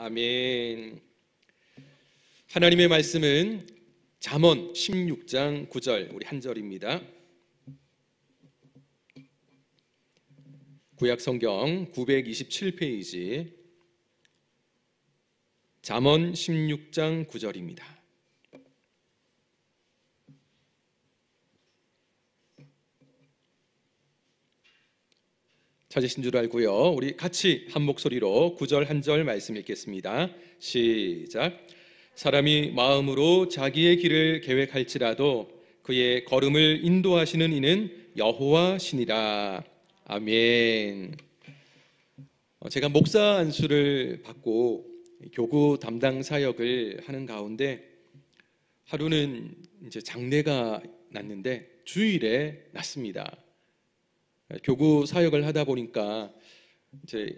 아멘. 하나님의 말씀은 잠언 16장 9절 우리 한 절입니다. 구약성경 927페이지 잠언 16장 9절입니다. 찾으신 줄 알고요. 우리 같이 한 목소리로 9절 한 절 말씀 읽겠습니다. 시작. 사람이 마음으로 자기의 길을 계획할지라도 그의 걸음을 인도하시는 이는 여호와시니라. 아멘. 제가 목사 안수를 받고 교구 담당 사역을 하는 가운데 하루는 이제 장례가 났는데 주일에 났습니다. 교구 사역을 하다 보니까 이제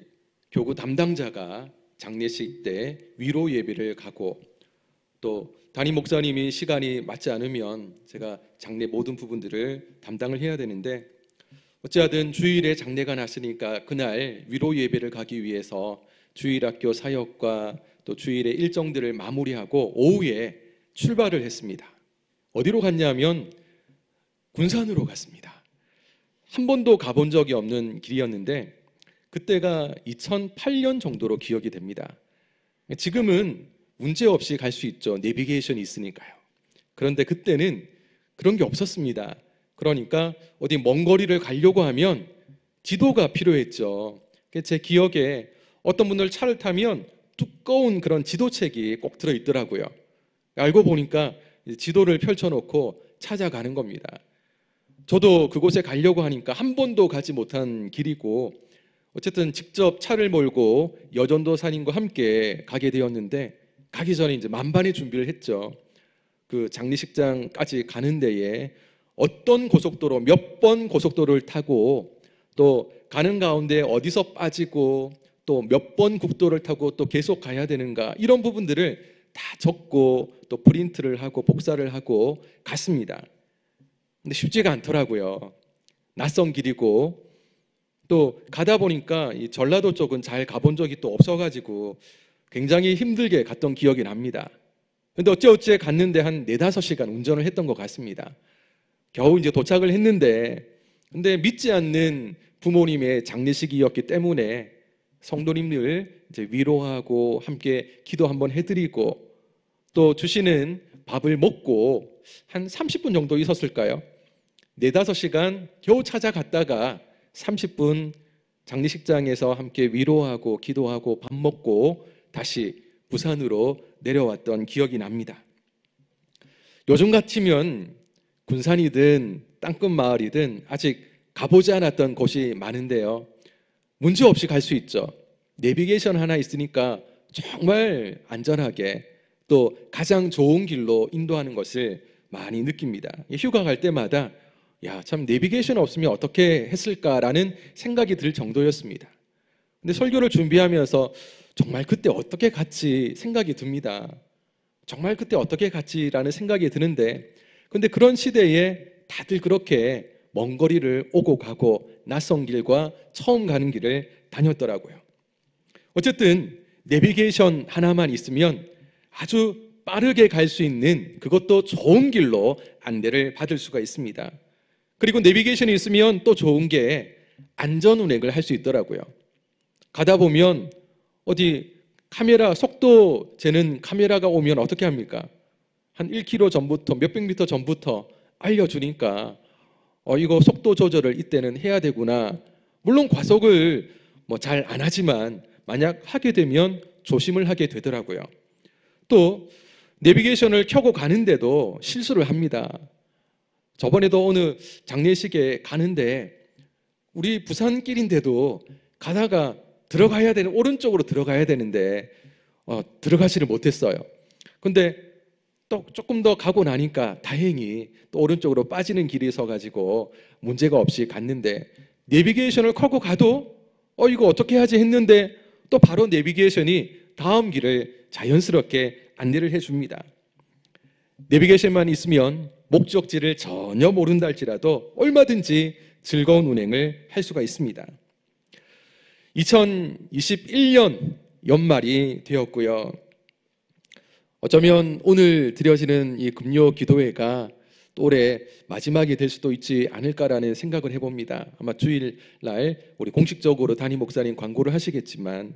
교구 담당자가 장례식 때 위로 예배를 가고 또 담임 목사님이 시간이 맞지 않으면 제가 장례 모든 부분들을 담당을 해야 되는데 어찌하든 주일에 장례가 났으니까 그날 위로 예배를 가기 위해서 주일학교 사역과 또 주일의 일정들을 마무리하고 오후에 출발을 했습니다. 어디로 갔냐면 군산으로 갔습니다. 한 번도 가본 적이 없는 길이었는데 그때가 2008년 정도로 기억이 됩니다. 지금은 문제없이 갈 수 있죠. 내비게이션이 있으니까요. 그런데 그때는 그런 게 없었습니다. 그러니까 어디 먼 거리를 가려고 하면 지도가 필요했죠. 제 기억에 어떤 분들 차를 타면 두꺼운 그런 지도책이 꼭 들어있더라고요. 알고 보니까 지도를 펼쳐놓고 찾아가는 겁니다. 저도 그곳에 가려고 하니까 한 번도 가지 못한 길이고 어쨌든 직접 차를 몰고 여전도사님과 함께 가게 되었는데 가기 전에 이제 만반의 준비를 했죠. 그 장례식장까지 가는 데에 어떤 고속도로 몇 번 고속도로를 타고 또 가는 가운데 어디서 빠지고 또 몇 번 국도를 타고 또 계속 가야 되는가 이런 부분들을 다 적고 또 프린트를 하고 복사를 하고 갔습니다. 근데 쉽지가 않더라고요. 낯선 길이고 또 가다 보니까 이 전라도 쪽은 잘 가본 적이 또 없어가지고 굉장히 힘들게 갔던 기억이 납니다. 근데 어찌어찌 갔는데 한 4-5시간 운전을 했던 것 같습니다. 겨우 이제 도착을 했는데 근데 믿지 않는 부모님의 장례식이었기 때문에 성도님들 이제 위로하고 함께 기도 한번 해드리고 또 주시는 밥을 먹고 한 30분 정도 있었을까요? 4-5시간 겨우 찾아갔다가 30분 장례식장에서 함께 위로하고 기도하고 밥 먹고 다시 부산으로 내려왔던 기억이 납니다. 요즘 같으면 군산이든 땅끝 마을이든 아직 가보지 않았던 곳이 많은데요. 문제없이 갈 수 있죠. 내비게이션 하나 있으니까 정말 안전하게 또 가장 좋은 길로 인도하는 것을 많이 느낍니다. 휴가 갈 때마다 참 내비게이션 없으면 어떻게 했을까라는 생각이 들 정도였습니다. 근데 설교를 준비하면서 정말 그때 어떻게 갔지 생각이 듭니다. 정말 그때 어떻게 갔지라는 생각이 드는데 근데 그런 시대에 다들 그렇게 먼 거리를 오고 가고 낯선 길과 처음 가는 길을 다녔더라고요. 어쨌든 내비게이션 하나만 있으면 아주 빠르게 갈 수 있는 그것도 좋은 길로 안내를 받을 수가 있습니다. 그리고 내비게이션이 있으면 또 좋은 게 안전운행을 할 수 있더라고요. 가다 보면 어디 카메라 속도 재는 카메라가 오면 어떻게 합니까? 한 1km 전부터 몇백 미터 전부터 알려주니까 이거 속도 조절을 이때는 해야 되구나. 물론 과속을 잘 안 하지만 만약 하게 되면 조심을 하게 되더라고요. 또 내비게이션을 켜고 가는데도 실수를 합니다. 저번에도 어느 장례식에 가는데 우리 부산길인데도 가다가 들어가야 되는 오른쪽으로 들어가야 되는데 들어가지를 못했어요. 근데 또 조금 더 가고 나니까 다행히 또 오른쪽으로 빠지는 길이 있어가지고 문제가 없이 갔는데 내비게이션을 켜고 가도 이거 어떻게 하지 했는데 또 바로 내비게이션이 다음 길을 자연스럽게 안내를 해줍니다. 내비게이션만 있으면 목적지를 전혀 모른다 할지라도 얼마든지 즐거운 운행을 할 수가 있습니다. 2021년 연말이 되었고요. 어쩌면 오늘 드려지는 이 금요 기도회가 또 올해 마지막이 될 수도 있지 않을까라는 생각을 해봅니다. 아마 주일날 우리 공식적으로 담임 목사님 광고를 하시겠지만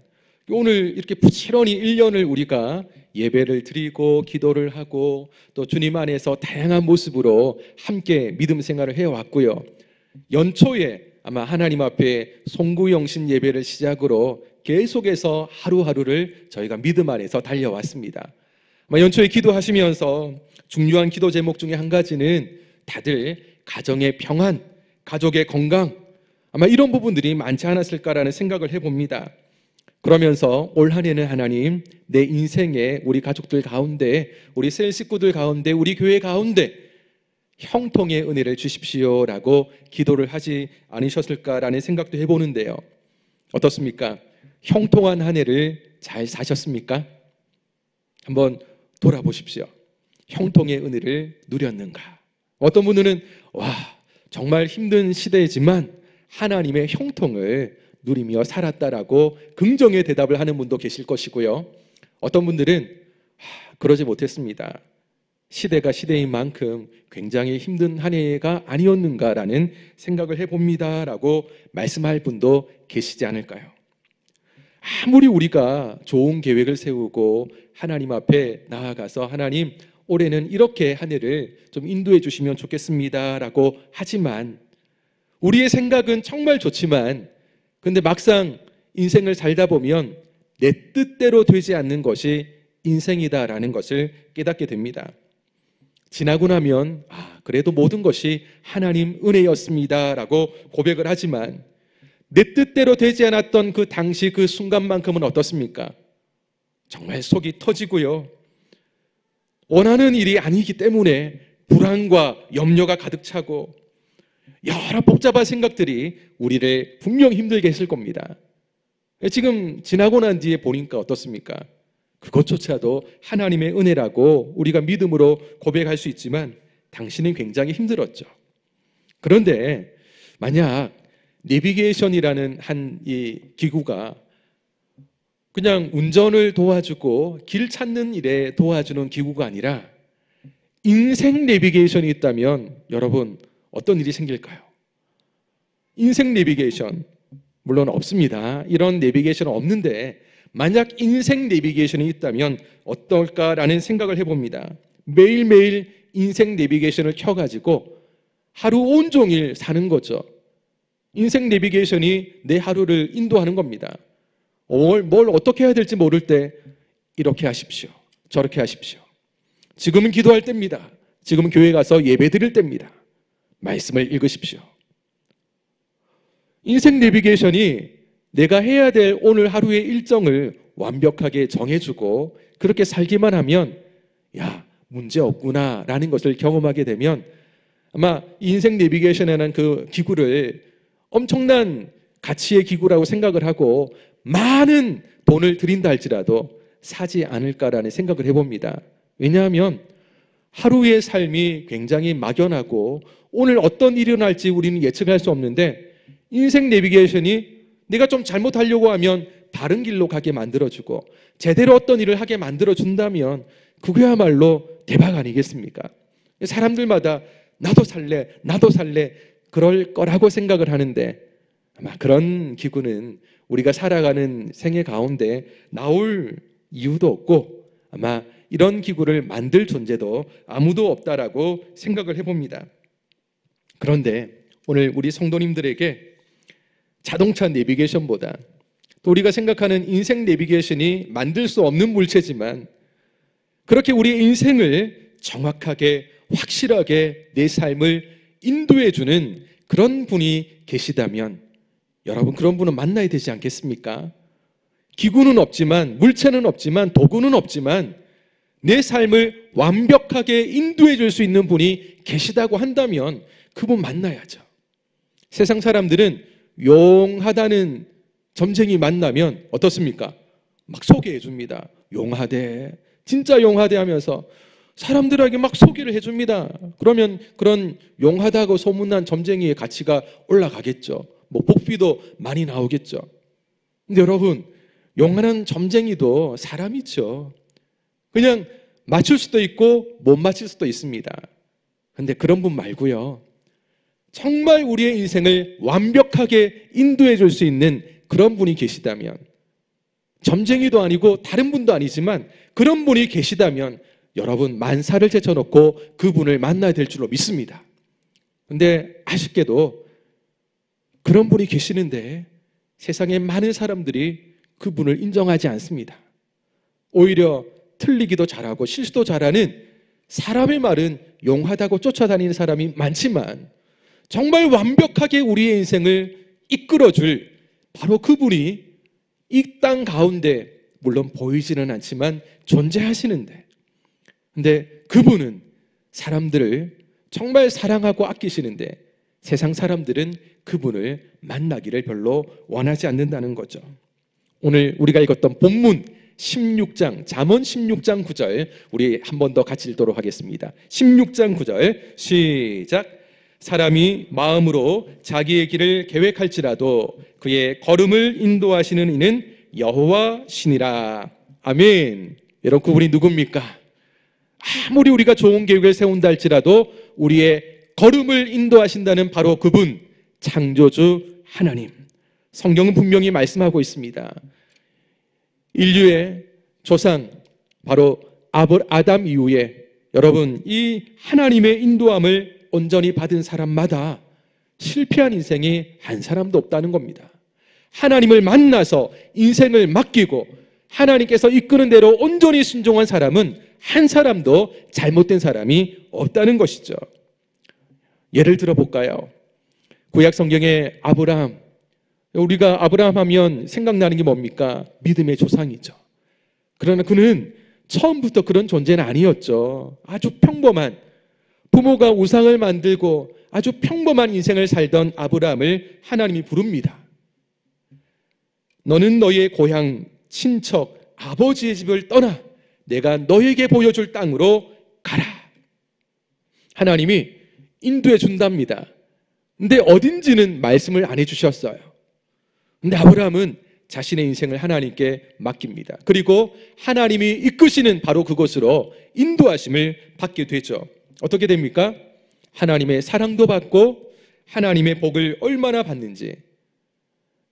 오늘 이렇게 부지런히 1년을 우리가 예배를 드리고 기도를 하고 또 주님 안에서 다양한 모습으로 함께 믿음 생활을 해왔고요. 연초에 아마 하나님 앞에 송구영신 예배를 시작으로 계속해서 하루하루를 저희가 믿음 안에서 달려왔습니다. 연초에 기도하시면서 중요한 기도 제목 중에 한 가지는 다들 가정의 평안, 가족의 건강, 아마 이런 부분들이 많지 않았을까라는 생각을 해봅니다. 그러면서 올 한 해는 하나님, 내 인생에 우리 가족들 가운데, 우리 셀 식구들 가운데, 우리 교회 가운데 형통의 은혜를 주십시오라고 기도를 하지 않으셨을까라는 생각도 해보는데요. 어떻습니까? 형통한 한 해를 잘 사셨습니까? 한번 돌아보십시오. 형통의 은혜를 누렸는가? 어떤 분들은 정말 힘든 시대지만 하나님의 형통을 누리며 살았다라고 긍정의 대답을 하는 분도 계실 것이고요. 어떤 분들은 그러지 못했습니다. 시대가 시대인 만큼 굉장히 힘든 한 해가 아니었는가라는 생각을 해봅니다라고 말씀할 분도 계시지 않을까요? 아무리 우리가 좋은 계획을 세우고 하나님 앞에 나아가서 하나님, 올해는 이렇게 한 해를 좀 인도해 주시면 좋겠습니다라고 하지만 우리의 생각은 정말 좋지만 근데 막상 인생을 살다 보면 내 뜻대로 되지 않는 것이 인생이다라는 것을 깨닫게 됩니다. 지나고 나면 그래도 모든 것이 하나님 은혜였습니다라고 고백을 하지만 내 뜻대로 되지 않았던 그 당시 그 순간만큼은 어떻습니까? 정말 속이 터지고요. 원하는 일이 아니기 때문에 불안과 염려가 가득 차고 여러 복잡한 생각들이 우리를 분명 힘들게 했을 겁니다. 지금 지나고 난 뒤에 보니까 어떻습니까? 그것조차도 하나님의 은혜라고 우리가 믿음으로 고백할 수 있지만 당신은 굉장히 힘들었죠. 그런데 만약 내비게이션이라는 한 이 기구가 그냥 운전을 도와주고 길 찾는 일에 도와주는 기구가 아니라 인생 내비게이션이 있다면 여러분 어떤 일이 생길까요? 인생 내비게이션 물론 없습니다. 이런 내비게이션은 없는데 만약 인생 내비게이션이 있다면 어떨까라는 생각을 해봅니다. 매일매일 인생 내비게이션을 켜가지고 하루 온종일 사는 거죠. 인생 내비게이션이 내 하루를 인도하는 겁니다. 뭘 어떻게 해야 될지 모를 때 이렇게 하십시오. 저렇게 하십시오. 지금은 기도할 때입니다. 지금은 교회 가서 예배 드릴 때입니다. 말씀을 읽으십시오. 인생 내비게이션이 내가 해야 될 오늘 하루의 일정을 완벽하게 정해주고 그렇게 살기만 하면 문제 없구나 라는 것을 경험하게 되면 아마 인생 내비게이션이라는 그 기구를 엄청난 가치의 기구라고 생각을 하고 많은 돈을 들인다 할지라도 사지 않을까라는 생각을 해봅니다. 왜냐하면 하루의 삶이 굉장히 막연하고 오늘 어떤 일이 일어날지 우리는 예측할 수 없는데 인생 내비게이션이 내가 좀 잘못하려고 하면 바른 길로 가게 만들어주고 제대로 어떤 일을 하게 만들어준다면 그거야말로 대박 아니겠습니까? 사람들마다 나도 살래 그럴 거라고 생각을 하는데 아마 그런 기구는 우리가 살아가는 생애 가운데 나올 이유도 없고 아마 이런 기구를 만들 존재도 아무도 없다라고 생각을 해봅니다. 그런데 오늘 우리 성도님들에게 자동차 내비게이션보다 또 우리가 생각하는 인생 내비게이션이 만들 수 없는 물체지만 그렇게 우리의 인생을 정확하게 확실하게 내 삶을 인도해주는 그런 분이 계시다면 여러분 그런 분은 만나야 되지 않겠습니까? 기구는 없지만 물체는 없지만 도구는 없지만 내 삶을 완벽하게 인도해 줄 수 있는 분이 계시다고 한다면 그분 만나야죠. 세상 사람들은 용하다는 점쟁이 만나면 어떻습니까? 막 소개해 줍니다. 용하대, 진짜 용하대 하면서 사람들에게 막 소개를 해줍니다. 그러면 그런 용하다고 소문난 점쟁이의 가치가 올라가겠죠. 복비도 많이 나오겠죠. 근데 여러분 용하는 점쟁이도 사람이죠. 그냥 맞출 수도 있고 못 맞출 수도 있습니다. 근데 그런 분 말고요, 정말 우리의 인생을 완벽하게 인도해 줄 수 있는 그런 분이 계시다면, 점쟁이도 아니고 다른 분도 아니지만 그런 분이 계시다면 여러분 만사를 제쳐놓고 그분을 만나야 될 줄로 믿습니다. 근데 아쉽게도 그런 분이 계시는데 세상에 많은 사람들이 그분을 인정하지 않습니다. 오히려 틀리기도 잘하고 실수도 잘하는 사람의 말은 용하다고 쫓아다니는 사람이 많지만, 정말 완벽하게 우리의 인생을 이끌어줄 바로 그분이 이 땅 가운데 물론 보이지는 않지만 존재하시는데, 근데 그분은 사람들을 정말 사랑하고 아끼시는데 세상 사람들은 그분을 만나기를 별로 원하지 않는다는 거죠. 오늘 우리가 읽었던 본문 16장, 잠언 16장 9절 우리 한 번 더 같이 읽도록 하겠습니다. 16장 9절 시작. 사람이 마음으로 자기의 길을 계획할지라도 그의 걸음을 인도하시는 이는 여호와시니라. 아멘. 여러분, 그분이 누굽니까? 아무리 우리가 좋은 계획을 세운다 할지라도 우리의 걸음을 인도하신다는 바로 그분, 창조주 하나님. 성경은 분명히 말씀하고 있습니다. 인류의 조상 바로 아담 이후에 여러분, 이 하나님의 인도함을 온전히 받은 사람마다 실패한 인생이 한 사람도 없다는 겁니다. 하나님을 만나서 인생을 맡기고 하나님께서 이끄는 대로 온전히 순종한 사람은 한 사람도 잘못된 사람이 없다는 것이죠. 예를 들어 볼까요? 구약 성경의 아브라함. 우리가 아브라함 하면 생각나는 게 뭡니까? 믿음의 조상이죠. 그러나 그는 처음부터 그런 존재는 아니었죠. 아주 평범한, 부모가 우상을 만들고 아주 평범한 인생을 살던 아브라함을 하나님이 부릅니다. 너는 너의 고향, 친척, 아버지의 집을 떠나 내가 너에게 보여줄 땅으로 가라. 하나님이 인도해 준답니다. 근데 어딘지는 말씀을 안 해주셨어요. 근데 아브라함은 자신의 인생을 하나님께 맡깁니다. 그리고 하나님이 이끄시는 바로 그곳으로 인도하심을 받게 되죠. 어떻게 됩니까? 하나님의 사랑도 받고 하나님의 복을 얼마나 받는지,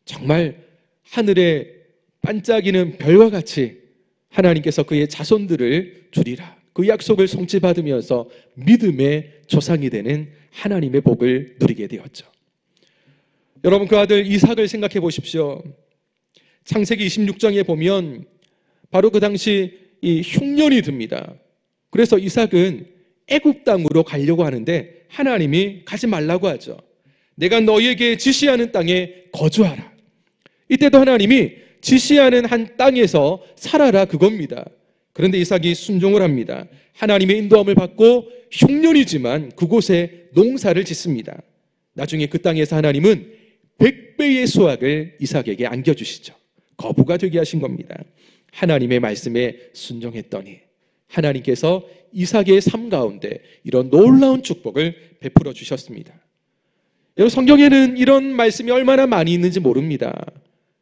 정말 하늘에 반짝이는 별과 같이 하나님께서 그의 자손들을 주리라, 그 약속을 성취받으면서 믿음의 조상이 되는 하나님의 복을 누리게 되었죠. 여러분, 그 아들 이삭을 생각해 보십시오. 창세기 26장에 보면 바로 그 당시 이 흉년이 듭니다. 그래서 이삭은 애굽 땅으로 가려고 하는데 하나님이 가지 말라고 하죠. 내가 너희에게 지시하는 땅에 거주하라. 이때도 하나님이 지시하는 한 땅에서 살아라, 그겁니다. 그런데 이삭이 순종을 합니다. 하나님의 인도함을 받고 흉년이지만 그곳에 농사를 짓습니다. 나중에 그 땅에서 하나님은 100배의 수확을 이삭에게 안겨주시죠. 거부가 되게 하신 겁니다. 하나님의 말씀에 순종했더니 하나님께서 이삭의 삶 가운데 이런 놀라운 축복을 베풀어 주셨습니다. 여러분, 성경에는 이런 말씀이 얼마나 많이 있는지 모릅니다.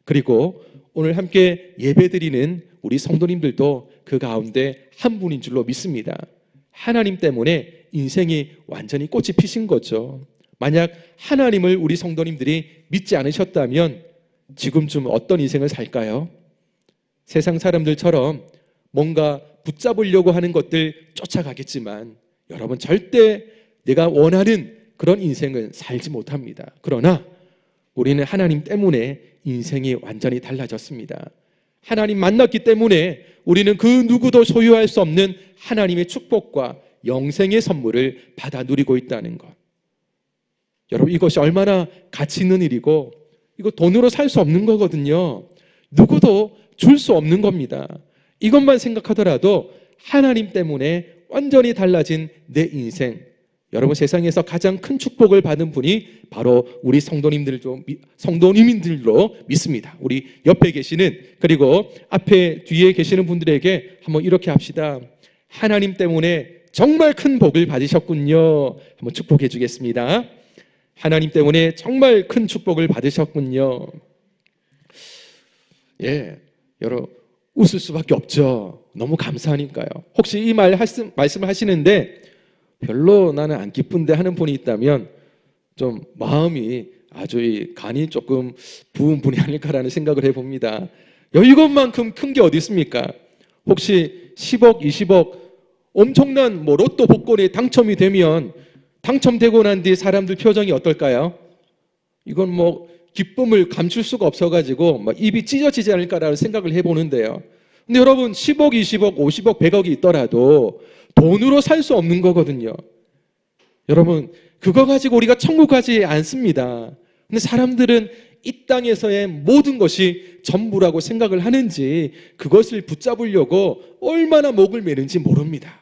그리고 오늘 함께 예배드리는 우리 성도님들도 그 가운데 한 분인 줄로 믿습니다. 하나님 때문에 인생이 완전히 꽃이 피신 거죠. 만약 하나님을 우리 성도님들이 믿지 않으셨다면 지금쯤 어떤 인생을 살까요? 세상 사람들처럼 뭔가 붙잡으려고 하는 것들 쫓아가겠지만 여러분, 절대 내가 원하는 그런 인생은 살지 못합니다. 그러나 우리는 하나님 때문에 인생이 완전히 달라졌습니다. 하나님 만났기 때문에 우리는 그 누구도 소유할 수 없는 하나님의 축복과 영생의 선물을 받아 누리고 있다는 것. 여러분, 이것이 얼마나 가치 있는 일이고 이거 돈으로 살 수 없는 거거든요. 누구도 줄 수 없는 겁니다. 이것만 생각하더라도 하나님 때문에 완전히 달라진 내 인생, 여러분, 세상에서 가장 큰 축복을 받은 분이 바로 우리 성도님들로 믿습니다. 우리 옆에 계시는, 그리고 앞에 뒤에 계시는 분들에게 한번 이렇게 합시다. 하나님 때문에 정말 큰 복을 받으셨군요. 한번 축복해 주겠습니다. 하나님 때문에 정말 큰 축복을 받으셨군요. 예, 여러분 웃을 수밖에 없죠. 너무 감사하니까요. 혹시 이 말씀을 하시는데 별로 나는 안 기쁜데 하는 분이 있다면 좀 마음이 아주 이 간이 조금 부은 분이 아닐까라는 생각을 해봅니다. 이것만큼 큰 게 어디 있습니까? 혹시 10억, 20억 엄청난 로또 복권에 당첨이 되면 당첨되고 난 뒤 사람들 표정이 어떨까요? 이건 기쁨을 감출 수가 없어가지고 입이 찢어지지 않을까라는 생각을 해보는데요. 근데 여러분 10억, 20억, 50억, 100억이 있더라도 돈으로 살 수 없는 거거든요. 여러분 그거 가지고 우리가 천국 가지 않습니다. 근데 사람들은 이 땅에서의 모든 것이 전부라고 생각을 하는지 그것을 붙잡으려고 얼마나 목을 매는지 모릅니다.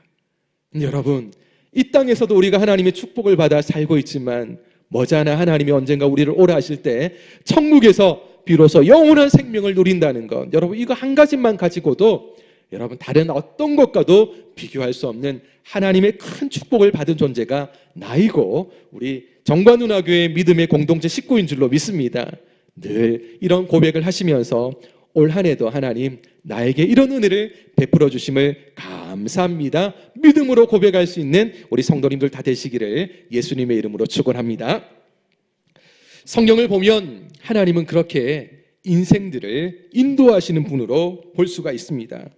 근데 여러분 이 땅에서도 우리가 하나님의 축복을 받아 살고 있지만 머지않아 하나님이 언젠가 우리를 오라 하실 때 천국에서 비로소 영원한 생명을 누린다는 것, 여러분 이거 한 가지만 가지고도 여러분 다른 어떤 것과도 비교할 수 없는 하나님의 큰 축복을 받은 존재가 나이고 우리 정관운하교회 믿음의 공동체 식구인 줄로 믿습니다. 늘 이런 고백을 하시면서 올 한 해도 하나님 나에게 이런 은혜를 베풀어 주심을 감사합니다. 믿음으로 고백할 수 있는 우리 성도님들 다 되시기를 예수님의 이름으로 축원합니다. 성경을 보면 하나님은 그렇게 인생들을 인도하시는 분으로 볼 수가 있습니다.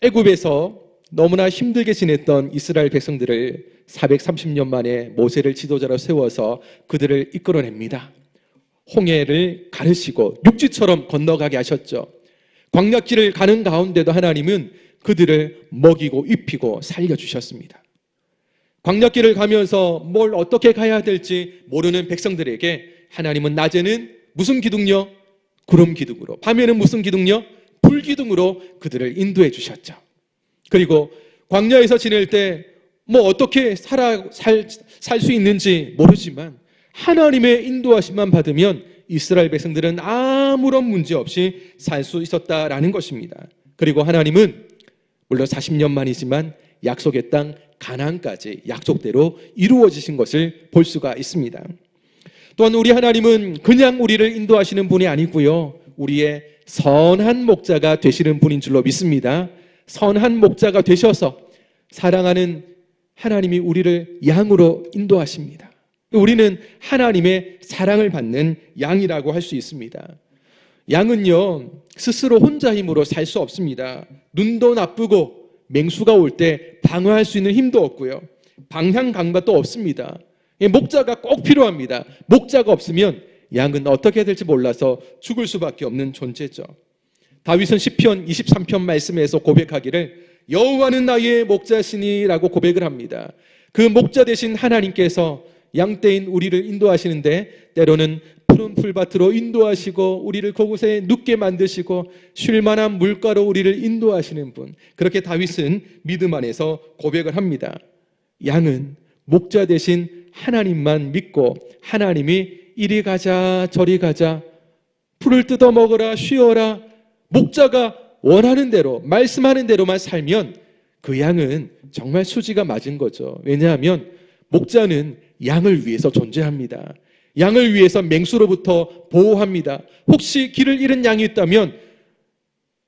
애굽에서 너무나 힘들게 지냈던 이스라엘 백성들을 430년 만에 모세를 지도자로 세워서 그들을 이끌어냅니다. 홍해를 가르시고 육지처럼 건너가게 하셨죠. 광야길을 가는 가운데도 하나님은 그들을 먹이고 입히고 살려주셨습니다. 광야길을 가면서 뭘 어떻게 가야 될지 모르는 백성들에게 하나님은 낮에는 무슨 기둥요? 구름 기둥으로, 밤에는 무슨 기둥요? 불 기둥으로 그들을 인도해 주셨죠. 그리고 광야에서 지낼 때 어떻게 살 수 있는지 모르지만 하나님의 인도하심만 받으면 이스라엘 백성들은 아무런 문제 없이 살 수 있었다라는 것입니다. 그리고 하나님은 물론 40년 만이지만 약속의 땅 가나안까지 약속대로 이루어지신 것을 볼 수가 있습니다. 또한 우리 하나님은 그냥 우리를 인도하시는 분이 아니고요, 우리의 선한 목자가 되시는 분인 줄로 믿습니다. 선한 목자가 되셔서 사랑하는 하나님이 우리를 양으로 인도하십니다. 우리는 하나님의 사랑을 받는 양이라고 할 수 있습니다. 양은요 스스로 혼자 힘으로 살 수 없습니다. 눈도 나쁘고 맹수가 올 때 방어할 수 있는 힘도 없고요, 방향 감각도 없습니다. 목자가 꼭 필요합니다. 목자가 없으면 양은 어떻게 될지 몰라서 죽을 수밖에 없는 존재죠. 다윗은 시편 23편 말씀에서 고백하기를 여호와는 나의 목자시니라고 고백을 합니다. 그 목자 되신 하나님께서 양떼인 우리를 인도하시는데 때로는 푸른 풀밭으로 인도하시고 우리를 그곳에 눕게 만드시고 쉴 만한 물가로 우리를 인도하시는 분, 그렇게 다윗은 믿음 안에서 고백을 합니다. 양은 목자 되신 하나님만 믿고 하나님이 이리 가자 저리 가자, 풀을 뜯어 먹어라 쉬어라, 목자가 원하는 대로 말씀하는 대로만 살면 그 양은 정말 수지가 맞은 거죠. 왜냐하면 목자는 양을 위해서 존재합니다. 양을 위해서 맹수로부터 보호합니다. 혹시 길을 잃은 양이 있다면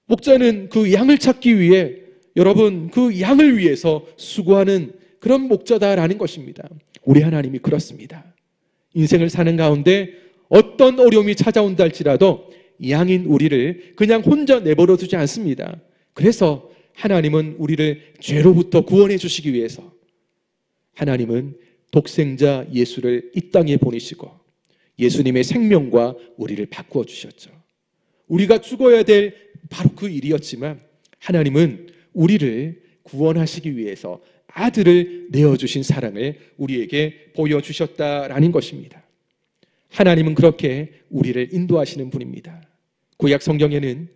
목자는 그 양을 찾기 위해 여러분 그 양을 위해서 수고하는 그런 목자다라는 것입니다. 우리 하나님이 그렇습니다. 인생을 사는 가운데 어떤 어려움이 찾아온다 할지라도 양인 우리를 그냥 혼자 내버려 두지 않습니다. 그래서 하나님은 우리를 죄로부터 구원해 주시기 위해서 하나님은 독생자 예수를 이 땅에 보내시고 예수님의 생명과 우리를 바꾸어 주셨죠. 우리가 죽어야 될 바로 그 일이었지만 하나님은 우리를 구원하시기 위해서 아들을 내어주신 사랑을 우리에게 보여주셨다라는 것입니다. 하나님은 그렇게 우리를 인도하시는 분입니다. 구약 성경에는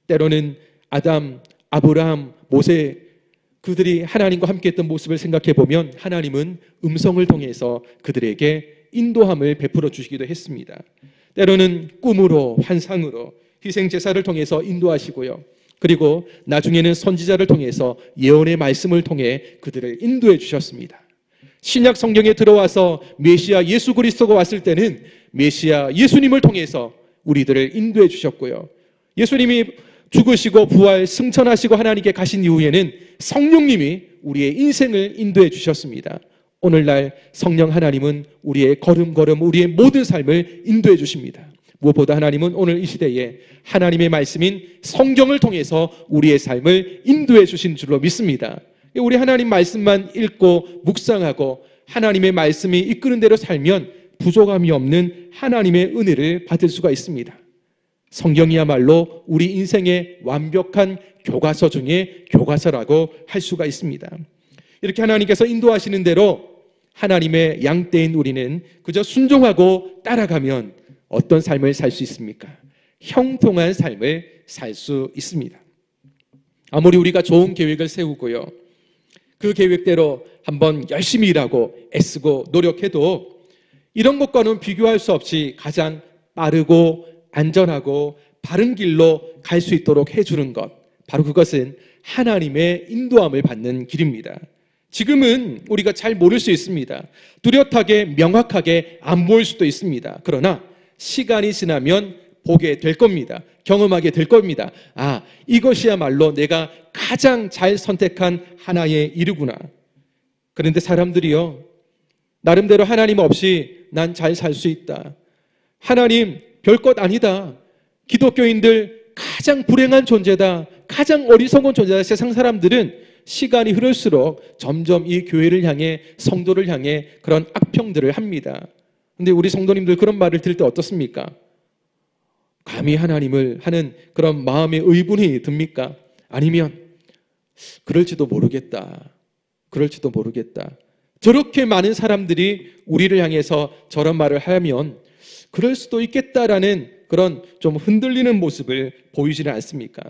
때로는 아담, 아브라함, 모세 그들이 하나님과 함께했던 모습을 생각해 보면 하나님은 음성을 통해서 그들에게 인도함을 베풀어 주시기도 했습니다. 때로는 꿈으로, 환상으로, 희생제사를 통해서 인도하시고요, 그리고 나중에는 선지자를 통해서 예언의 말씀을 통해 그들을 인도해 주셨습니다. 신약 성경에 들어와서 메시아 예수 그리스도가 왔을 때는 메시아 예수님을 통해서 우리들을 인도해 주셨고요, 예수님이 죽으시고 부활 승천하시고 하나님께 가신 이후에는 성령님이 우리의 인생을 인도해 주셨습니다. 오늘날 성령 하나님은 우리의 걸음걸음, 우리의 모든 삶을 인도해 주십니다. 무엇보다 하나님은 오늘 이 시대에 하나님의 말씀인 성경을 통해서 우리의 삶을 인도해 주신 줄로 믿습니다. 우리 하나님 말씀만 읽고 묵상하고 하나님의 말씀이 이끄는 대로 살면 부족함이 없는 하나님의 은혜를 받을 수가 있습니다. 성경이야말로 우리 인생의 완벽한 교과서 중에 교과서라고 할 수가 있습니다. 이렇게 하나님께서 인도하시는 대로 하나님의 양떼인 우리는 그저 순종하고 따라가면 어떤 삶을 살 수 있습니까? 형통한 삶을 살 수 있습니다. 아무리 우리가 좋은 계획을 세우고요, 그 계획대로 한번 열심히 일하고 애쓰고 노력해도 이런 것과는 비교할 수 없이 가장 빠르고 안전하고 바른 길로 갈 수 있도록 해주는 것, 바로 그것은 하나님의 인도함을 받는 길입니다. 지금은 우리가 잘 모를 수 있습니다. 뚜렷하게 명확하게 안 보일 수도 있습니다. 그러나 시간이 지나면 보게 될 겁니다. 경험하게 될 겁니다. 아, 이것이야말로 내가 가장 잘 선택한 하나의 일이구나. 그런데 사람들이요, 나름대로 하나님 없이 난 잘 살 수 있다, 하나님 별것 아니다, 기독교인들 가장 불행한 존재다, 가장 어리석은 존재다. 세상 사람들은 시간이 흐를수록 점점 이 교회를 향해, 성도를 향해 그런 악평들을 합니다. 근데 우리 성도님들 그런 말을 들을 때 어떻습니까? 감히 하나님을 하는 그런 마음의 의분이 듭니까? 아니면 그럴지도 모르겠다, 그럴지도 모르겠다, 저렇게 많은 사람들이 우리를 향해서 저런 말을 하면 그럴 수도 있겠다라는 그런 좀 흔들리는 모습을 보이지는 않습니까?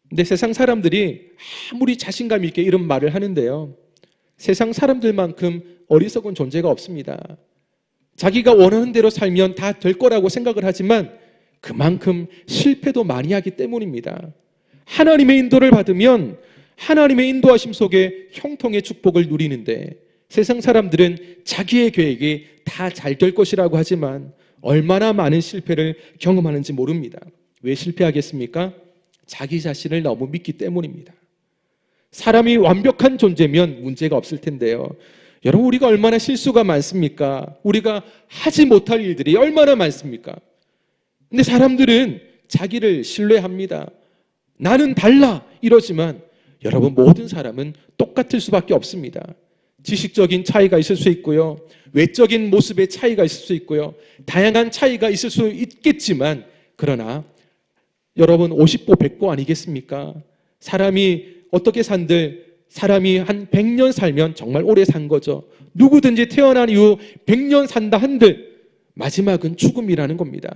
근데 세상 사람들이 아무리 자신감 있게 이런 말을 하는데요, 세상 사람들만큼 어리석은 존재가 없습니다. 자기가 원하는 대로 살면 다 될 거라고 생각을 하지만 그만큼 실패도 많이 하기 때문입니다. 하나님의 인도를 받으면 하나님의 인도하심 속에 형통의 축복을 누리는데, 세상 사람들은 자기의 계획이 다 잘 될 것이라고 하지만 얼마나 많은 실패를 경험하는지 모릅니다. 왜 실패하겠습니까? 자기 자신을 너무 믿기 때문입니다. 사람이 완벽한 존재면 문제가 없을 텐데요, 여러분, 우리가 얼마나 실수가 많습니까? 우리가 하지 못할 일들이 얼마나 많습니까? 근데 사람들은 자기를 신뢰합니다. 나는 달라 이러지만 여러분, 모든 사람은 똑같을 수밖에 없습니다. 지식적인 차이가 있을 수 있고요, 외적인 모습의 차이가 있을 수 있고요, 다양한 차이가 있을 수 있겠지만, 그러나 여러분 50보 100보 아니겠습니까? 사람이 어떻게 산들, 사람이 한 100년 살면 정말 오래 산 거죠. 누구든지 태어난 이후 100년 산다 한들 마지막은 죽음이라는 겁니다.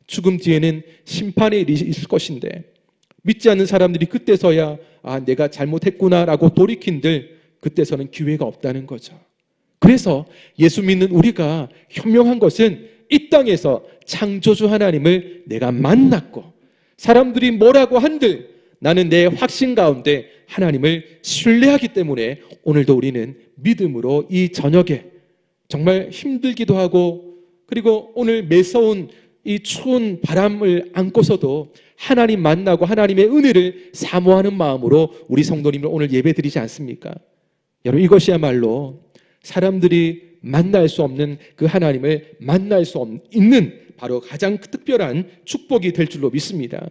죽음 뒤에는 심판의 일이 있을 것인데, 믿지 않는 사람들이 그때서야 아, 내가 잘못했구나라고 돌이킨들 그때서는 기회가 없다는 거죠. 그래서 예수 믿는 우리가 현명한 것은 이 땅에서 창조주 하나님을 내가 만났고, 사람들이 뭐라고 한들 나는 내 확신 가운데 하나님을 신뢰하기 때문에 오늘도 우리는 믿음으로 이 저녁에 정말 힘들기도 하고, 그리고 오늘 매서운 이 추운 바람을 안고서도 하나님 만나고 하나님의 은혜를 사모하는 마음으로 우리 성도님을 오늘 예배드리지 않습니까? 여러분, 이것이야말로 사람들이 만날 수 없는 그 하나님을 만날 수 있는 바로 가장 특별한 축복이 될 줄로 믿습니다.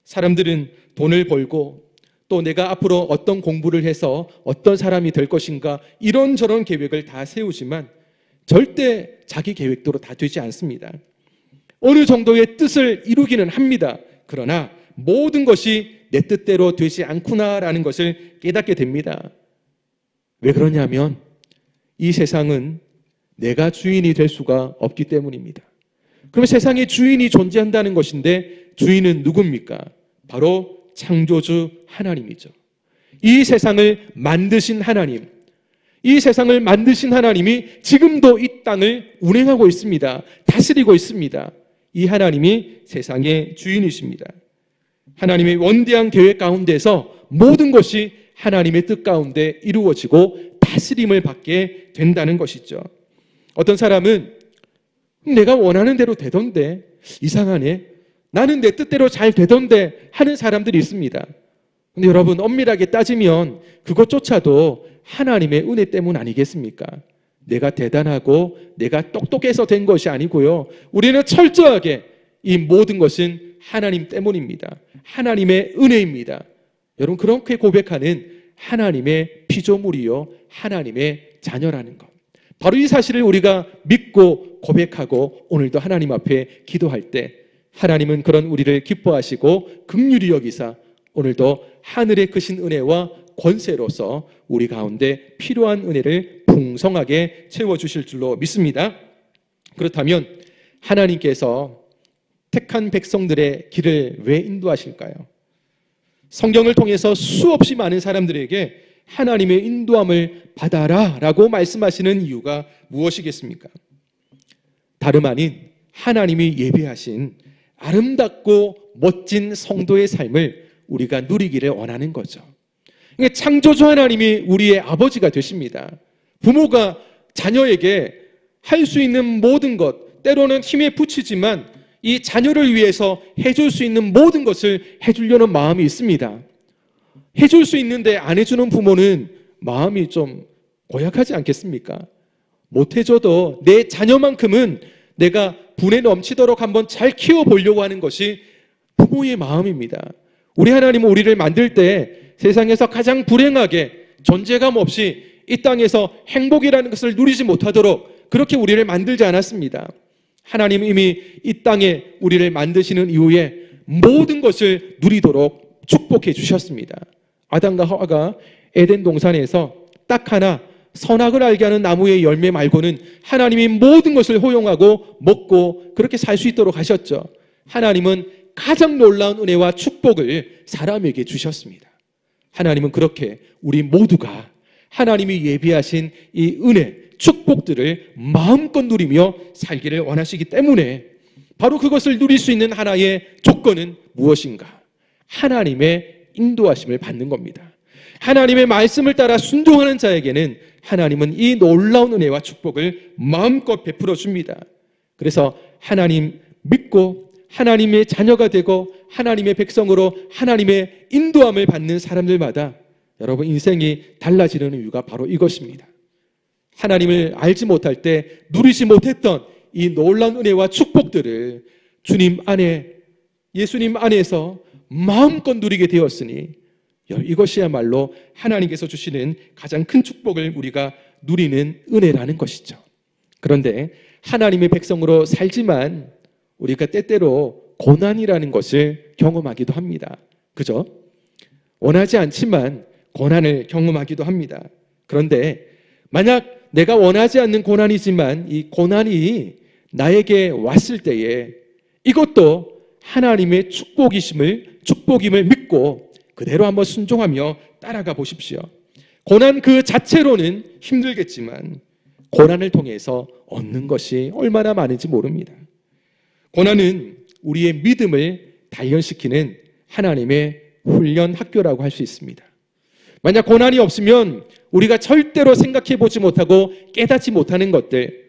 사람들은 돈을 벌고 또 내가 앞으로 어떤 공부를 해서 어떤 사람이 될 것인가 이런저런 계획을 다 세우지만 절대 자기 계획대로 다 되지 않습니다. 어느 정도의 뜻을 이루기는 합니다. 그러나 모든 것이 내 뜻대로 되지 않구나라는 것을 깨닫게 됩니다. 왜 그러냐면 이 세상은 내가 주인이 될 수가 없기 때문입니다. 그럼 세상에 주인이 존재한다는 것인데 주인은 누굽니까? 바로 창조주 하나님이죠. 이 세상을 만드신 하나님, 이 세상을 만드신 하나님이 지금도 이 땅을 운행하고 있습니다. 다스리고 있습니다. 이 하나님이 세상의 주인이십니다. 하나님의 원대한 계획 가운데서 모든 것이 하나님의 뜻 가운데 이루어지고 다스림을 받게 된다는 것이죠. 어떤 사람은 내가 원하는 대로 되던데 이상하네, 나는 내 뜻대로 잘 되던데 하는 사람들이 있습니다. 근데 여러분, 엄밀하게 따지면 그것조차도 하나님의 은혜 때문 아니겠습니까? 내가 대단하고 내가 똑똑해서 된 것이 아니고요. 우리는 철저하게 이 모든 것은 하나님 때문입니다. 하나님의 은혜입니다. 여러분, 그렇게 고백하는 하나님의 피조물이요, 하나님의 자녀라는 것. 바로 이 사실을 우리가 믿고 고백하고 오늘도 하나님 앞에 기도할 때 하나님은 그런 우리를 기뻐하시고 긍휼히 여기사 오늘도 하늘의 크신 은혜와 권세로서 우리 가운데 필요한 은혜를 풍성하게 채워주실 줄로 믿습니다. 그렇다면 하나님께서 택한 백성들의 길을 왜 인도하실까요? 성경을 통해서 수없이 많은 사람들에게 하나님의 인도함을 받아라 라고 말씀하시는 이유가 무엇이겠습니까? 다름 아닌 하나님이 예비하신 아름답고 멋진 성도의 삶을 우리가 누리기를 원하는 거죠. 창조주 하나님이 우리의 아버지가 되십니다. 부모가 자녀에게 할 수 있는 모든 것, 때로는 힘에 부치지만 이 자녀를 위해서 해줄 수 있는 모든 것을 해주려는 마음이 있습니다. 해줄 수 있는데 안 해주는 부모는 마음이 좀 고약하지 않겠습니까? 못 해줘도 내 자녀만큼은 내가 분에 넘치도록 한번 잘 키워보려고 하는 것이 부모의 마음입니다. 우리 하나님은 우리를 만들 때 세상에서 가장 불행하게 존재감 없이 이 땅에서 행복이라는 것을 누리지 못하도록 그렇게 우리를 만들지 않았습니다. 하나님은 이미 이 땅에 우리를 만드시는 이후에 모든 것을 누리도록 축복해 주셨습니다. 아담과 하와가 에덴 동산에서 딱 하나 선악을 알게 하는 나무의 열매 말고는 하나님이 모든 것을 허용하고 먹고 그렇게 살 수 있도록 하셨죠. 하나님은 가장 놀라운 은혜와 축복을 사람에게 주셨습니다. 하나님은 그렇게 우리 모두가 하나님이 예비하신 이 은혜, 축복들을 마음껏 누리며 살기를 원하시기 때문에 바로 그것을 누릴 수 있는 하나의 조건은 무엇인가? 하나님의 인도하심을 받는 겁니다. 하나님의 말씀을 따라 순종하는 자에게는 하나님은 이 놀라운 은혜와 축복을 마음껏 베풀어 줍니다. 그래서 하나님 믿고 하나님의 자녀가 되고 하나님의 백성으로 하나님의 인도함을 받는 사람들마다 여러분 인생이 달라지는 이유가 바로 이것입니다. 하나님을 알지 못할 때 누리지 못했던 이 놀라운 은혜와 축복들을 주님 안에, 예수님 안에서 마음껏 누리게 되었으니 이것이야말로 하나님께서 주시는 가장 큰 축복을 우리가 누리는 은혜라는 것이죠. 그런데 하나님의 백성으로 살지만 우리가 때때로 고난이라는 것을 경험하기도 합니다. 그죠? 원하지 않지만 고난을 경험하기도 합니다. 그런데 만약 내가 원하지 않는 고난이지만 이 고난이 나에게 왔을 때에 이것도 하나님의 축복임을 믿고 그대로 한번 순종하며 따라가 보십시오. 고난 그 자체로는 힘들겠지만 고난을 통해서 얻는 것이 얼마나 많은지 모릅니다. 고난은 우리의 믿음을 단련시키는 하나님의 훈련 학교라고 할 수 있습니다. 만약 고난이 없으면 우리가 절대로 생각해 보지 못하고 깨닫지 못하는 것들,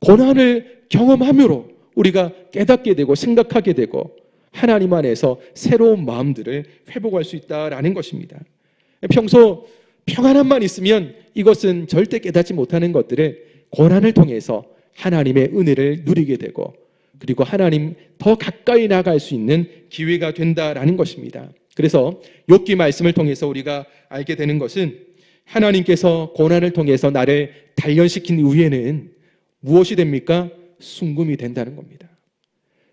고난을 경험함으로 우리가 깨닫게 되고 생각하게 되고 하나님 안에서 새로운 마음들을 회복할 수 있다라는 것입니다. 평소 평안함만 있으면 이것은 절대 깨닫지 못하는 것들을 고난을 통해서 하나님의 은혜를 누리게 되고 그리고 하나님 더 가까이 나갈 수 있는 기회가 된다라는 것입니다. 그래서 욥기 말씀을 통해서 우리가 알게 되는 것은 하나님께서 고난을 통해서 나를 단련시킨 이후에는 무엇이 됩니까? 순금이 된다는 겁니다.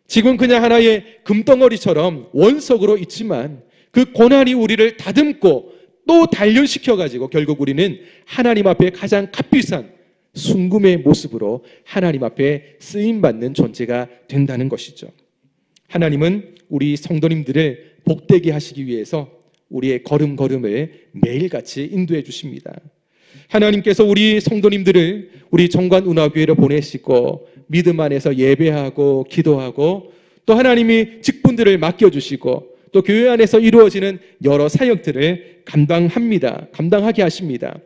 지금 그냥 하나의 금덩어리처럼 원석으로 있지만 그 고난이 우리를 다듬고 또 단련시켜가지고 결국 우리는 하나님 앞에 가장 값비싼 순금의 모습으로 하나님 앞에 쓰임받는 존재가 된다는 것이죠. 하나님은 우리 성도님들을 복되게 하시기 위해서 우리의 걸음걸음을 매일같이 인도해 주십니다. 하나님께서 우리 성도님들을 우리 정관운하교회로 보내시고 믿음 안에서 예배하고 기도하고 또 하나님이 직분들을 맡겨주시고 또 교회 안에서 이루어지는 여러 사역들을 감당하게 하십니다.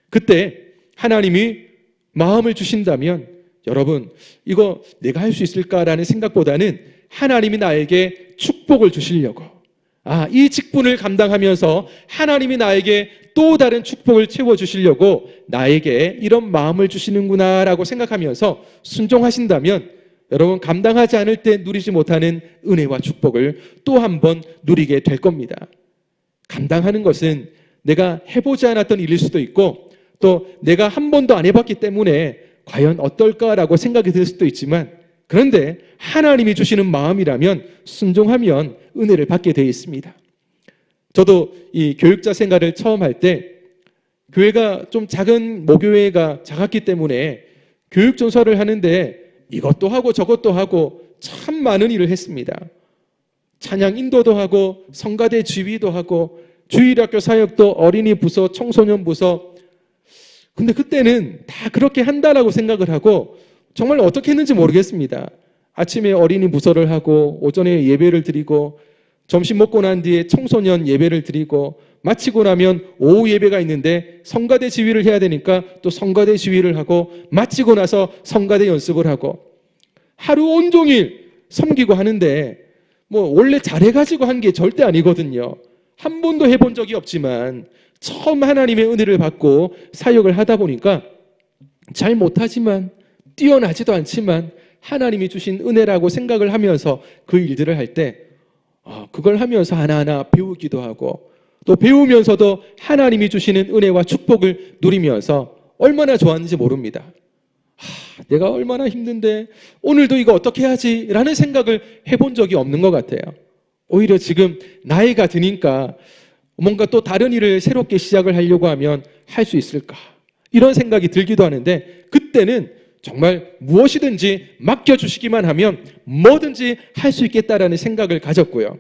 그때 하나님이 마음을 주신다면 여러분 이거 내가 할 수 있을까라는 생각보다는 하나님이 나에게 축복을 주시려고, 이 직분을 감당하면서 하나님이 나에게 또 다른 축복을 채워주시려고 나에게 이런 마음을 주시는구나라고 생각하면서 순종하신다면 여러분, 감당하지 않을 때 누리지 못하는 은혜와 축복을 또 한 번 누리게 될 겁니다. 감당하는 것은 내가 해보지 않았던 일일 수도 있고, 또 내가 한 번도 안 해봤기 때문에 과연 어떨까라고 생각이 들 수도 있지만, 그런데 하나님이 주시는 마음이라면 순종하면 은혜를 받게 되어 있습니다. 저도 이 교육자 생활을 처음 할 때, 교회가 좀 작은 모교회가 작았기 때문에 교육 전사를 하는데 이것도 하고 저것도 하고 참 많은 일을 했습니다. 찬양 인도도 하고 성가대 지휘도 하고 주일학교 사역도, 어린이 부서, 청소년 부서. 근데 그때는 다 그렇게 한다라고 생각을 하고 정말 어떻게 했는지 모르겠습니다. 아침에 어린이 부서를 하고 오전에 예배를 드리고 점심 먹고 난 뒤에 청소년 예배를 드리고 마치고 나면 오후 예배가 있는데 성가대 지휘를 해야 되니까 또 성가대 지휘를 하고 마치고 나서 성가대 연습을 하고 하루 온종일 섬기고 하는데 원래 잘해가지고 한 게 절대 아니거든요. 한 번도 해본 적이 없지만 처음 하나님의 은혜를 받고 사역을 하다 보니까 잘 못하지만 뛰어나지도 않지만 하나님이 주신 은혜라고 생각을 하면서 그 일들을 할 때 그걸 하면서 하나하나 배우기도 하고 또 배우면서도 하나님이 주시는 은혜와 축복을 누리면서 얼마나 좋았는지 모릅니다. 내가 얼마나 힘든데 오늘도 이거 어떻게 해야지 라는 생각을 해본 적이 없는 것 같아요. 오히려 지금 나이가 드니까 뭔가 또 다른 일을 새롭게 시작을 하려고 하면 할 수 있을까 이런 생각이 들기도 하는데, 그때는 정말 무엇이든지 맡겨주시기만 하면 뭐든지 할 수 있겠다라는 생각을 가졌고요.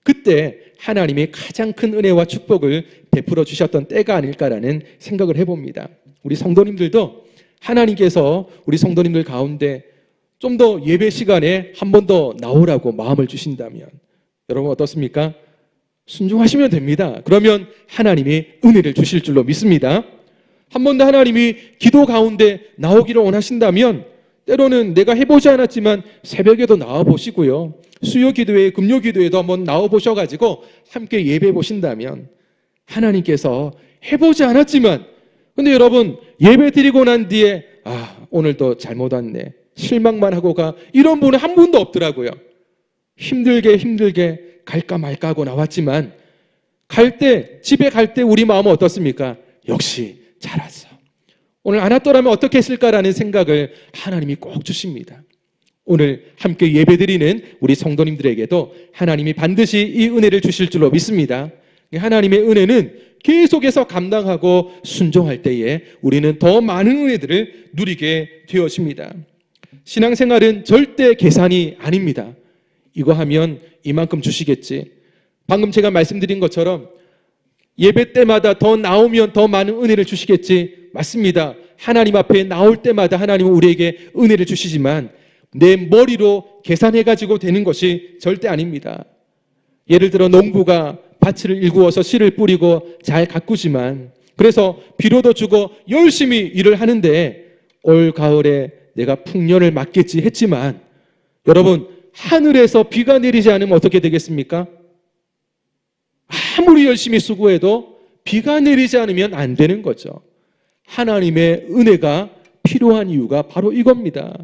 그때 하나님이 가장 큰 은혜와 축복을 베풀어 주셨던 때가 아닐까라는 생각을 해봅니다. 우리 성도님들도 하나님께서 우리 성도님들 가운데 좀 더 예배 시간에 한 번 더 나오라고 마음을 주신다면 여러분 어떻습니까? 순종하시면 됩니다. 그러면 하나님이 은혜를 주실 줄로 믿습니다. 한 번 더 하나님이 기도 가운데 나오기를 원하신다면 때로는 내가 해보지 않았지만 새벽에도 나와보시고요. 수요 기도회, 금요 기도회도 한번 나와보셔가지고 함께 예배 보신다면 하나님께서 해보지 않았지만, 근데 여러분 예배 드리고 난 뒤에 오늘도 잘못 왔네, 실망만 하고 가, 이런 분은 한 분도 없더라고요. 힘들게 갈까 말까 하고 나왔지만 집에 갈 때 우리 마음은 어떻습니까? 역시 잘 왔어. 오늘 안 왔더라면 어떻게 했을까라는 생각을 하나님이 꼭 주십니다. 오늘 함께 예배드리는 우리 성도님들에게도 하나님이 반드시 이 은혜를 주실 줄로 믿습니다. 하나님의 은혜는 계속해서 감당하고 순종할 때에 우리는 더 많은 은혜들을 누리게 되어집니다. 신앙생활은 절대 계산이 아닙니다. 이거 하면 이만큼 주시겠지. 방금 제가 말씀드린 것처럼 예배 때마다 더 나오면 더 많은 은혜를 주시겠지. 맞습니다. 하나님 앞에 나올 때마다 하나님은 우리에게 은혜를 주시지만 내 머리로 계산해가지고 되는 것이 절대 아닙니다. 예를 들어 농부가 밭을 일구어서 씨를 뿌리고 잘 가꾸지만, 그래서 비료도 주고 열심히 일을 하는데 올 가을에 내가 풍년을 맞겠지 했지만, 여러분 하늘에서 비가 내리지 않으면 어떻게 되겠습니까? 아무리 열심히 수고해도 비가 내리지 않으면 안 되는 거죠. 하나님의 은혜가 필요한 이유가 바로 이겁니다.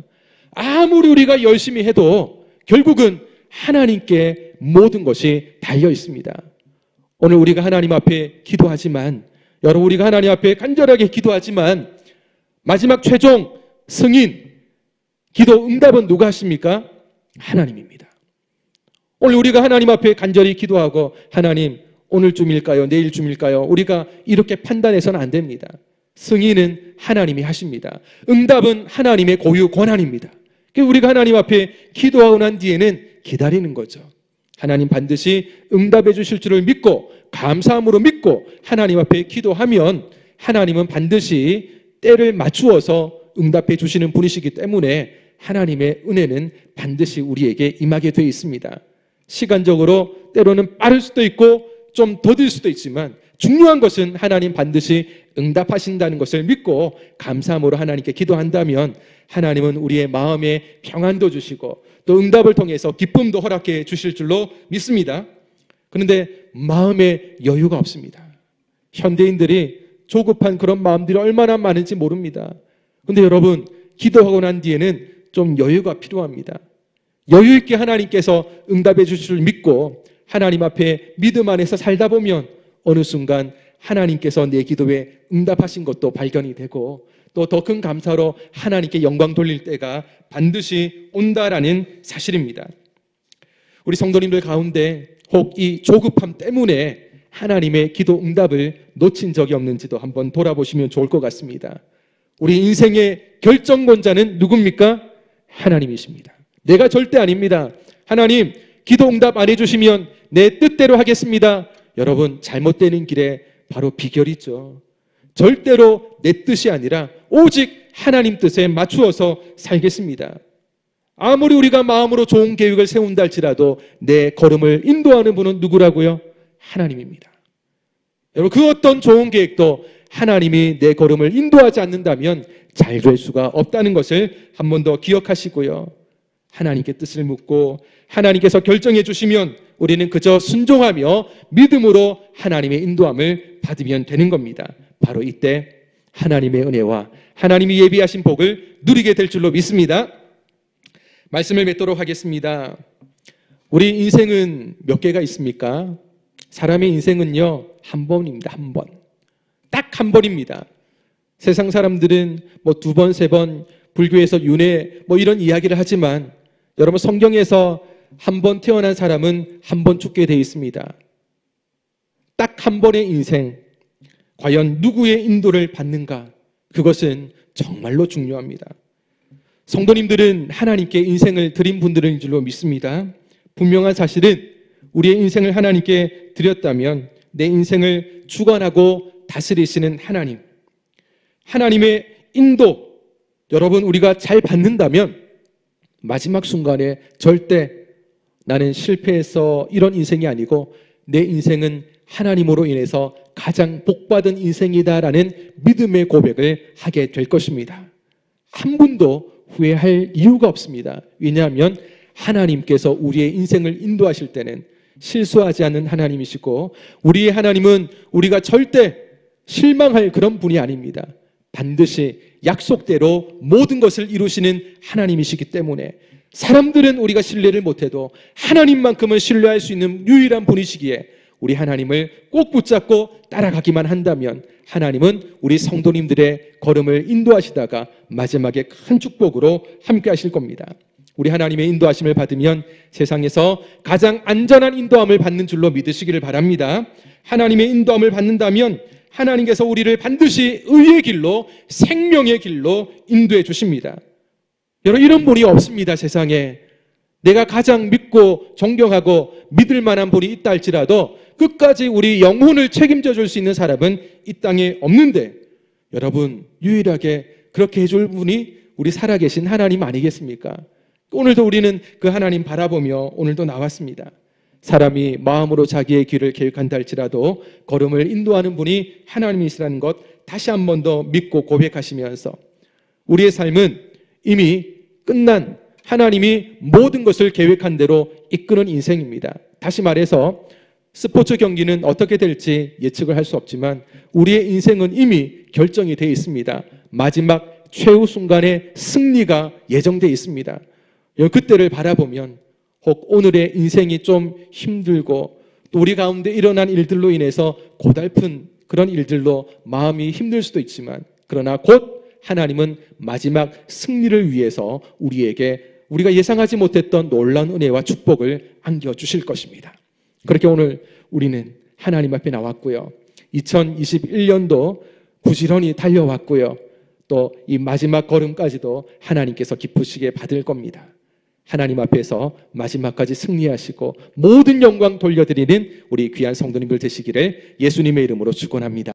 아무리 우리가 열심히 해도 결국은 하나님께 모든 것이 달려 있습니다. 오늘 우리가 하나님 앞에 기도하지만, 여러분 우리가 하나님 앞에 간절하게 기도하지만 마지막 최종 승인, 기도 응답은 누가 하십니까? 하나님입니다. 오늘 우리가 하나님 앞에 간절히 기도하고 하나님 오늘쯤일까요? 내일쯤일까요? 우리가 이렇게 판단해서는 안 됩니다. 승인은 하나님이 하십니다. 응답은 하나님의 고유 권한입니다. 우리가 하나님 앞에 기도하고 난 뒤에는 기다리는 거죠. 하나님 반드시 응답해 주실 줄을 믿고 감사함으로 믿고 하나님 앞에 기도하면 하나님은 반드시 때를 맞추어서 응답해 주시는 분이시기 때문에 하나님의 은혜는 반드시 우리에게 임하게 되어 있습니다. 시간적으로 때로는 빠를 수도 있고 좀 더딜 수도 있지만 중요한 것은 하나님 반드시 응답하신다는 것을 믿고 감사함으로 하나님께 기도한다면 하나님은 우리의 마음에 평안도 주시고 또 응답을 통해서 기쁨도 허락해 주실 줄로 믿습니다. 그런데 마음에 여유가 없습니다. 현대인들이 조급한 그런 마음들이 얼마나 많은지 모릅니다. 그런데 여러분, 기도하고 난 뒤에는 좀 여유가 필요합니다. 여유 있게 하나님께서 응답해 주실 줄 믿고 하나님 앞에 믿음 안에서 살다 보면 어느 순간 하나님께서 내 기도에 응답하신 것도 발견이 되고 또 더 큰 감사로 하나님께 영광 돌릴 때가 반드시 온다라는 사실입니다. 우리 성도님들 가운데 혹 이 조급함 때문에 하나님의 기도 응답을 놓친 적이 없는지도 한번 돌아보시면 좋을 것 같습니다. 우리 인생의 결정권자는 누굽니까? 하나님이십니다. 내가 절대 아닙니다. 하나님, 기도 응답 안 해주시면 내 뜻대로 하겠습니다. 여러분, 잘못되는 길에 바로 비결이죠. 절대로 내 뜻이 아니라 오직 하나님 뜻에 맞추어서 살겠습니다. 아무리 우리가 마음으로 좋은 계획을 세운다 할지라도 내 걸음을 인도하는 분은 누구라고요? 하나님입니다. 여러분, 그 어떤 좋은 계획도 하나님이 내 걸음을 인도하지 않는다면 잘 될 수가 없다는 것을 한 번 더 기억하시고요. 하나님께 뜻을 묻고 하나님께서 결정해 주시면 우리는 그저 순종하며 믿음으로 하나님의 인도함을 받으면 되는 겁니다. 바로 이때 하나님의 은혜와 하나님이 예비하신 복을 누리게 될 줄로 믿습니다. 말씀을 맺도록 하겠습니다. 우리 인생은 몇 개가 있습니까? 사람의 인생은요, 한 번입니다. 한 번. 딱 한 번입니다. 세상 사람들은 뭐 2번, 3번, 불교에서 윤회 뭐 이런 이야기를 하지만 여러분, 성경에서 한 번 태어난 사람은 한 번 죽게 되어 있습니다. 딱 한 번의 인생, 과연 누구의 인도를 받는가? 그것은 정말로 중요합니다. 성도님들은 하나님께 인생을 드린 분들인 줄로 믿습니다. 분명한 사실은 우리의 인생을 하나님께 드렸다면 내 인생을 주관하고 다스리시는 하나님, 하나님의 인도, 여러분, 우리가 잘 받는다면 마지막 순간에 절대 나는 실패해서 이런 인생이 아니고 내 인생은 하나님으로 인해서 가장 복받은 인생이다라는 믿음의 고백을 하게 될 것입니다. 한 분도 후회할 이유가 없습니다. 왜냐하면 하나님께서 우리의 인생을 인도하실 때는 실수하지 않는 하나님이시고 우리의 하나님은 우리가 절대 실망할 그런 분이 아닙니다. 반드시 약속대로 모든 것을 이루시는 하나님이시기 때문에 사람들은 우리가 신뢰를 못해도 하나님만큼은 신뢰할 수 있는 유일한 분이시기에 우리 하나님을 꼭 붙잡고 따라가기만 한다면 하나님은 우리 성도님들의 걸음을 인도하시다가 마지막에 큰 축복으로 함께 하실 겁니다. 우리 하나님의 인도하심을 받으면 세상에서 가장 안전한 인도함을 받는 줄로 믿으시기를 바랍니다. 하나님의 인도함을 받는다면 하나님께서 우리를 반드시 의의 길로, 생명의 길로 인도해 주십니다. 여러분, 이런 분이 없습니다. 세상에 내가 가장 믿고 존경하고 믿을 만한 분이 있다 할지라도 끝까지 우리 영혼을 책임져 줄 수 있는 사람은 이 땅에 없는데 여러분, 유일하게 그렇게 해줄 분이 우리 살아계신 하나님 아니겠습니까? 오늘도 우리는 그 하나님 바라보며 오늘도 나왔습니다. 사람이 마음으로 자기의 길을 계획한다 할지라도 걸음을 인도하는 분이 하나님이시라는 것 다시 한 번 더 믿고 고백하시면서 우리의 삶은 이미 끝난 하나님이 모든 것을 계획한 대로 이끄는 인생입니다. 다시 말해서 스포츠 경기는 어떻게 될지 예측을 할 수 없지만 우리의 인생은 이미 결정이 되어 있습니다. 마지막 최후 순간에 승리가 예정되어 있습니다. 그때를 바라보면 혹 오늘의 인생이 좀 힘들고 또 우리 가운데 일어난 일들로 인해서 고달픈 그런 일들로 마음이 힘들 수도 있지만 그러나 곧 하나님은 마지막 승리를 위해서 우리에게 우리가 예상하지 못했던 놀라운 은혜와 축복을 안겨주실 것입니다. 그렇게 오늘 우리는 하나님 앞에 나왔고요. 2021년도 부지런히 달려왔고요. 또 이 마지막 걸음까지도 하나님께서 기쁘시게 받을 겁니다. 하나님 앞에서 마지막까지 승리하시고 모든 영광 돌려드리는 우리 귀한 성도님들 되시기를 예수님의 이름으로 축원합니다.